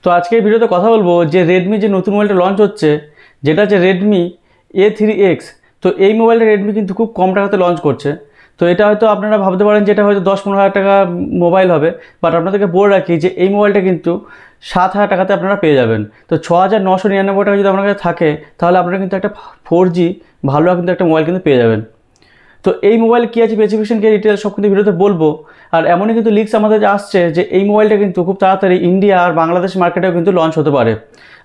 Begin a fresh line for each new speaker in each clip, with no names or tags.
তো আজকে এই ভিডিওতে কথা বলবো যে রেডমি যে নতুন মোবাইলটা লঞ্চ হচ্ছে, যেটা হচ্ছে রেডমি A3X। তো এই মোবাইলটা রেডমি কিন্তু খুব কম টাকাতে লঞ্চ করছে। তো এটা হয়তো আপনারা ভাবতে পারেন যে এটা হয়তো 10-15 হাজার টাকা মোবাইল হবে, বাট আপনাদেরকে বলে রাখি যে এই মোবাইলটা কিন্তু 7,000 টাকাতে আপনারা পেয়ে যাবেন। তো 6,999 টাকা যদি আপনার কাছে থাকে, তাহলে আপনারা কিন্তু একটা 4G ভালো কিন্তু একটা মোবাইল কিন্তু পেয়ে যাবেন। তো এই মোবাইল কী আছে, স্পেসিফিকেশন কী, ডিটেলস সব কিন্তু ভিডিওতে বলবো। আর এমনই কিন্তু লিক্স আমাদের আসছে যে এই মোবাইলটা কিন্তু খুব তাড়াতাড়ি ইন্ডিয়া আর বাংলাদেশ মার্কেটেও কিন্তু লঞ্চ হতে পারে।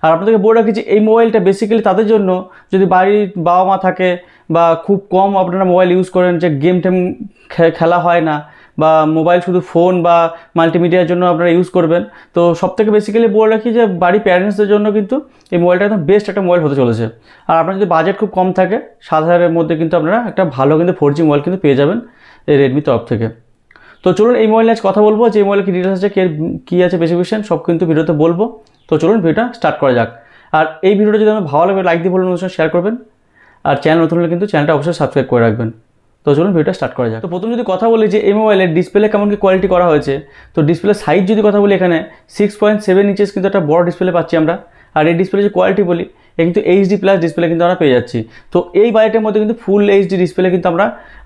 আর আপনাদেরকে বলে রাখি যে এই মোবাইলটা বেসিক্যালি তাদের জন্য যদি বাড়ির বাবা মা থাকে বা খুব কম আপনারা মোবাইল ইউজ করেন, যে গেম টেম খেলা হয় না, বা মোবাইল শুধু ফোন বা মাল্টিমিডিয়ার জন্য আপনারা ইউজ করবেন। তো সবথেকে বেসিক্যালি বলে রাখি যে বাড়ির প্যারেন্টসদের জন্য কিন্তু এই মোবাইলটা একদম বেস্ট একটা মোবাইল হতে চলেছে। আর আপনার যদি বাজেট খুব কম থাকে, 7,000-এর মধ্যে কিন্তু আপনারা একটা ভালো কিন্তু 4G মোবাইল কিন্তু পেয়ে যাবেন এই রেডমির তরফ থেকে। তো চলুন এই মোবাইল আজ কথা বলবো যে এই মোবাইলে কী ডিটেলস আছে, কী আছে স্পেসিফিকেশন, সব কিন্তু ভিডিওতে বলবো। তো চলুন ভিডিওটা স্টার্ট করা যাক। আর এই ভিডিওটা যদি আমার ভালো লাগে লাইক দিয়ে বলুন, শেয়ার করবেন। আর চ্যানেল নতুন হলে কিন্তু চ্যানেলটা অবশ্যই সাবস্ক্রাইব করে রাখবেন। তো চলুন ভিডিওটা স্টার্ট করা যাক। তো প্রথম যদি কথা বলি যে এই মোবাইলের ডিসপ্লে কেমন কি কোয়ালিটি করা হয়েছে, তো ডিসপ্লে সাইজ যদি কথা বলি, এখানে 6.7 ইঞ্চেস কিন্তু একটা বড় ডিসপ্লে পাচ্ছি আমরা। আর এই ডিসপ্লে যে কোয়ালিটি বলি, এই কিন্তু HD+ ডিসপ্লে কিন্তু আমরা পেয়ে যাচ্ছি। তো এই বাজেটের মধ্যে কিন্তু ফুল HD ডিসপ্লে কিন্তু আমরা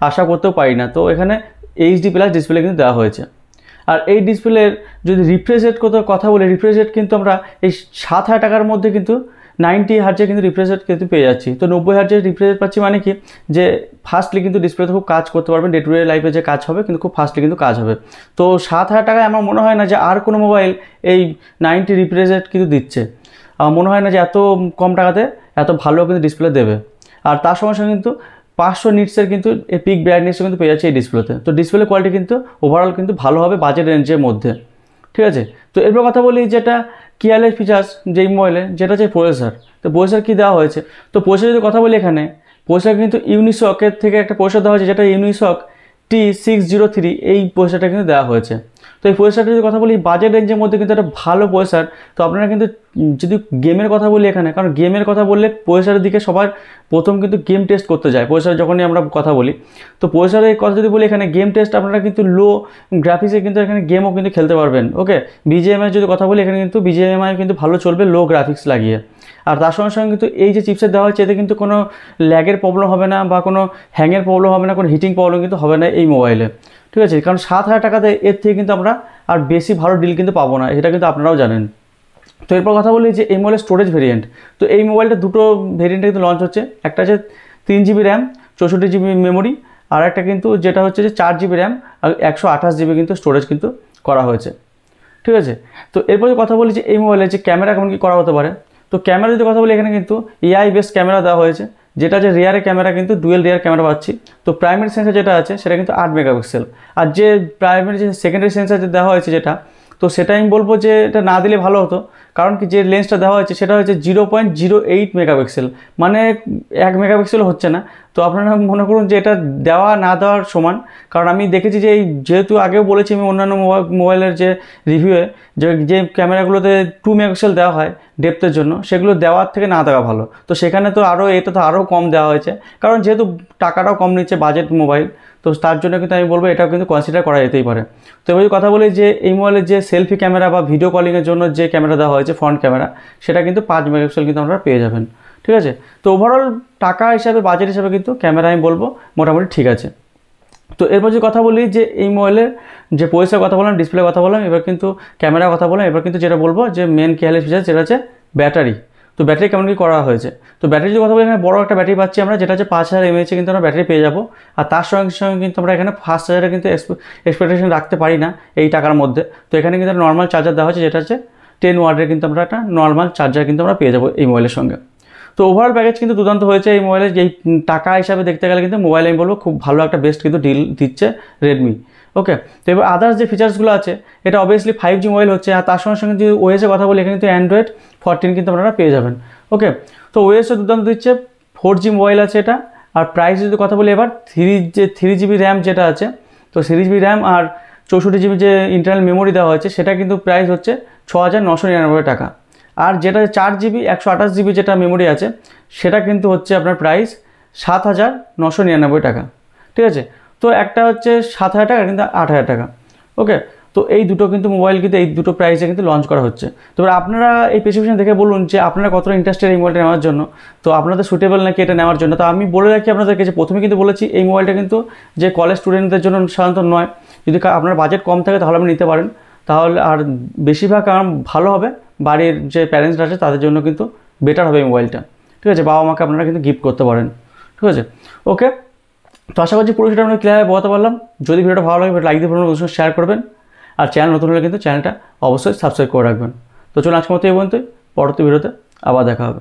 আশা করতেও পারি না। তো এখানে HD+ ডিসপ্লে কিন্তু দেওয়া হয়েছে। আর এই ডিসপ্লের যদি রিফ্রেশ রেট কথা বলি, রিফ্রেশ রেট কিন্তু আমরা এই 7,000 টাকার মধ্যে কিন্তু 90 হার্জে কিন্তু রিফ্রেশ রেট কিন্তু পেয়ে যাচ্ছি। তো 90 হার্জের রিফ্রেশ রেট পাচ্ছি, মানে কি যে ফাস্টলি কিন্তু ডিসপ্লেতে খুব কাজ করতে পারবেন, ডে টু ডে লাইফে যে কাজ হবে কিন্তু খুব ফাস্টলি কিন্তু কাজ হবে। তো 7,000 টাকায় আমার মনে হয় না যে আর কোনো মোবাইল এই 90 রিফ্রেশ রেট কিন্তু দিচ্ছে। আমার মনে হয় না যে এত কম টাকাতে এত ভালো কিন্তু ডিসপ্লে দেবে। আর তার সঙ্গে সঙ্গে কিন্তু 500 নিটসের কিন্তু এই পিক ব্রাইটনেসও কিন্তু পেয়ে যাচ্ছে এই ডিসপ্লেতে। তো ডিসপ্লে কোয়ালিটি কিন্তু ওভারঅল কিন্তু ভালো হবে বাজেট রেঞ্জের মধ্যে, ঠিক আছে। তো এরপর কথা বলি যেটা কিয়ালের ফিচার্স যেই মোবাইলে, যেটা হচ্ছে প্রসেসর। তো প্রসেসর কী দেওয়া হয়েছে, তো প্রসেসর যদি কথা বলি, এখানে প্রসেসর কিন্তু ইউনিসকের থেকে একটা প্রসেসর দেওয়া হয়েছে, যেটা ইউনিসক T603, এই প্রসেসরটা কিন্তু দেওয়া হয়েছে। তো এই প্রসেসরটা যদি কথা বলি বাজেট রেঞ্জের মধ্যে কিন্তু একটা ভালো প্রসেসর। তো আপনারা কিন্তু যদি গেমের কথা বলি এখানে, কারণ গেমের কথা বললে প্রসেসরের দিকে সবার প্রথম কিন্তু গেম টেস্ট করতে যায় প্রসেসর যখনই আমরা কথা বলি। তো প্রসেসরের কথা যদি বলি, এখানে গেম টেস্ট আপনারা কিন্তু লো গ্রাফিক্সে কিন্তু এখানে গেমও কিন্তু খেলতে পারবেন। ওকে, BGMI যদি কথা বলি, এখানে কিন্তু BGMI কিন্তু ভালো চলবে লো গ্রাফিক্স লাগিয়ে। আর তার সঙ্গে সঙ্গে কিন্তু এই যে চিপসেট দেওয়া হচ্ছে, এতে কিন্তু কোনো ল্যাগের প্রবলেম হবে না, বা কোনো হ্যাংয়ের প্রবলেম হবে না, কোনো হিটিং প্রবলেম কিন্তু হবে না এই মোবাইলে, ঠিক আছে। কারণ 7,000 টাকাতে এর থেকে কিন্তু আমরা আর বেশি ভালো ডিল কিন্তু পাবো না, এটা কিন্তু আপনারাও জানেন। তো এরপর কথা বলি যে এই মোবাইলের স্টোরেজ ভেরিয়েন্ট। তো এই মোবাইলটা দুটো ভেরিয়েন্টে কিন্তু লঞ্চ হচ্ছে। একটা হচ্ছে 3GB র্যাম 64GB মেমোরি, আর একটা কিন্তু যেটা হচ্ছে যে 4GB র্যাম আর 128GB কিন্তু স্টোরেজ কিন্তু করা হয়েছে, ঠিক আছে। তো এরপর কথা বলি যে এই মোবাইলে যে ক্যামেরা কেমন কী করা হতে পারে। তো ক্যামেরা যদি কথা বলি, এখানে কিন্তু AI বেস ক্যামেরা দেওয়া হয়েছে, যেটা যে রিয়ারে ক্যামেরা কিন্তু ডুয়েল রিয়ার ক্যামেরা পাচ্ছি। তো প্রাইমারি সেন্সার যেটা আছে সেটা কিন্তু 8 মেগাপিক্সেল। আর যে প্রাইমারি যে সেকেন্ডারি সেন্সার যে দেওয়া হয়েছে যেটা, তো সেটা আমি বলবো যে এটা না দিলে ভালো হতো। কারণ কি যে লেন্সটা দেওয়া হয়েছে সেটা হচ্ছে 0.08 মেগাপিক্সেল, মানে 1 মেগাপিক্সেল হচ্ছে না। তো আপনারা মনে করুন যে এটা দেওয়া না দেওয়ার সমান। কারণ আমি দেখেছি যে এই যেহেতু আগেও বলেছি আমি অন্যান্য মোবাইলের যে রিভিউয়ে, যে ক্যামেরাগুলোতে 2 মেগাপিক্সেল দেওয়া হয় ডেপথের জন্য, সেগুলো দেওয়ার থেকে না দেওয়া ভালো। তো সেখানে তো এটা তো আরও কম দেওয়া হয়েছে, কারণ যেহেতু টাকাটাও কম নিচ্ছে, বাজেট মোবাইল, তো তার জন্য কিন্তু আমি বলবো এটাও কিন্তু কনসিডার করা যেতেই পারে। তো এবার কথা বলি যে এই মোবাইলের যে সেলফি ক্যামেরা বা ভিডিও কলিংয়ের জন্য যে ক্যামেরা দেওয়া হয়েছে ফ্রন্ট ক্যামেরা, সেটা কিন্তু 5 মেগাপিক্সেল কিন্তু আপনারা পেয়ে যাবেন, ঠিক আছে। তো ওভারঅল টাকা হিসাবে বাজেট হিসাবে কিন্তু ক্যামেরা আমি বলবো মোটামুটি ঠিক আছে। তো এরপর যে কথা বলি যে এই মোবাইলের যে প্রসেসর কথা বললাম, ডিসপ্লে কথা বললাম, এবার কিন্তু ক্যামেরা কথা বললাম, এবার কিন্তু যেটা বলবো যে মেন কেয়ারলেস ফিচার যেটা হচ্ছে ব্যাটারি। তো ব্যাটারি কেমন কী করা হয়েছে, তো ব্যাটারি যদি কথা বলি, এখানে বড় একটা ব্যাটারি পাচ্ছি আমরা, যেটা হচ্ছে 5000 mAh কিন্তু আমরা ব্যাটারি পেয়ে যাবো। আর তার সঙ্গে সঙ্গে কিন্তু আমরা এখানে ফাস্ট চার্জারে কিন্তু এক্সপেকটেশন রাখতে পারি না এই টাকার মধ্যে। তো এখানে কিন্তু নর্মাল চার্জার দেওয়া হচ্ছে, যেটা হচ্ছে 10 ওয়াটের কিন্তু আমরা একটা নর্মাল চার্জার কিন্তু আমরা পেয়ে যাবো এই মোবাইলের সঙ্গে। তো ওভারঅল প্যাকেজ কিন্তু দুর্দান্ত হয়েছে এই মোবাইলের। যেই টাকা হিসাবে দেখতে গেলে কিন্তু মোবাইল আমি বলবো খুব ভালো একটা বেস্ট কিন্তু ডিল দিচ্ছে রেডমি। ওকে, তো এবার আদার্স যে ফিচার্সগুলো আছে, এটা অবভিয়াসলি 5G মোবাইল হচ্ছে। আর তার সঙ্গে সঙ্গে যদি ওএসের কথা বলি, এখানে কিন্তু Android 14 কিন্তু আপনারা পেয়ে যাবেন। ওকে, তো ওএসে দুর্দান্ত দিচ্ছে, 4G মোবাইল আছে এটা। আর প্রাইস যদি কথা বলি এবার 3GB র্যাম যেটা আছে, তো 3GB র্যাম আর 64GB যে ইন্টারনাল মেমোরি দেওয়া হয়েছে, সেটা কিন্তু প্রাইস হচ্ছে 6,999 টাকা। আর যেটা 4GB 128GB যেটা মেমোরি আছে, সেটা কিন্তু হচ্ছে আপনার প্রাইস 7,999 টাকা, ঠিক আছে। তো একটা হচ্ছে 7,000 টাকা, কিন্তু 8,000 টাকা। ওকে, তো এই দুটো কিন্তু মোবাইল কিন্তু এই দুটো প্রাইসে কিন্তু লঞ্চ করা হচ্ছে। তো এবার আপনারা এই স্পেসিফিকেশন দেখে বলুন যে আপনারা কতটা ইন্টারেস্টেড এই মোবাইলটা নেওয়ার জন্য, তো আপনাদের সুটেবল নাকি এটা নেওয়ার জন্য। তো আমি বলে রাখি আপনাদেরকে যে প্রথমে কিন্তু বলেছি এই মোবাইলটা কিন্তু যে কলেজ স্টুডেন্টদের জন্য সাধারণত নয়, যদি আপনার বাজেট কম থাকে তাহলে আপনি নিতে পারেন, তাহলে আর বেশিরভাগ কারণ ভালো হবে, বাড়ির যে প্যারেন্টসরা আছে তাদের জন্য কিন্তু বেটার হবে এই মোবাইলটা, ঠিক আছে। বাবা মাকে আপনারা কিন্তু গিফট করতে পারেন, ঠিক আছে। ওকে, তো আশা করছি পুরো সেটা আমরা ক্লিয়ার বলতে পারলাম। যদি ভিডিওটা ভালো লাগে লাইক দিয়ে অবশ্যই শেয়ার করবেন, আর চ্যানেল নতুন হলে কিন্তু চ্যানেলটা অবশ্যই সাবস্ক্রাইব করে রাখবেন। তো চলুন আজকের মতো এই পর্যন্তই, পরবর্তী ভিডিওতে আবার দেখা হবে।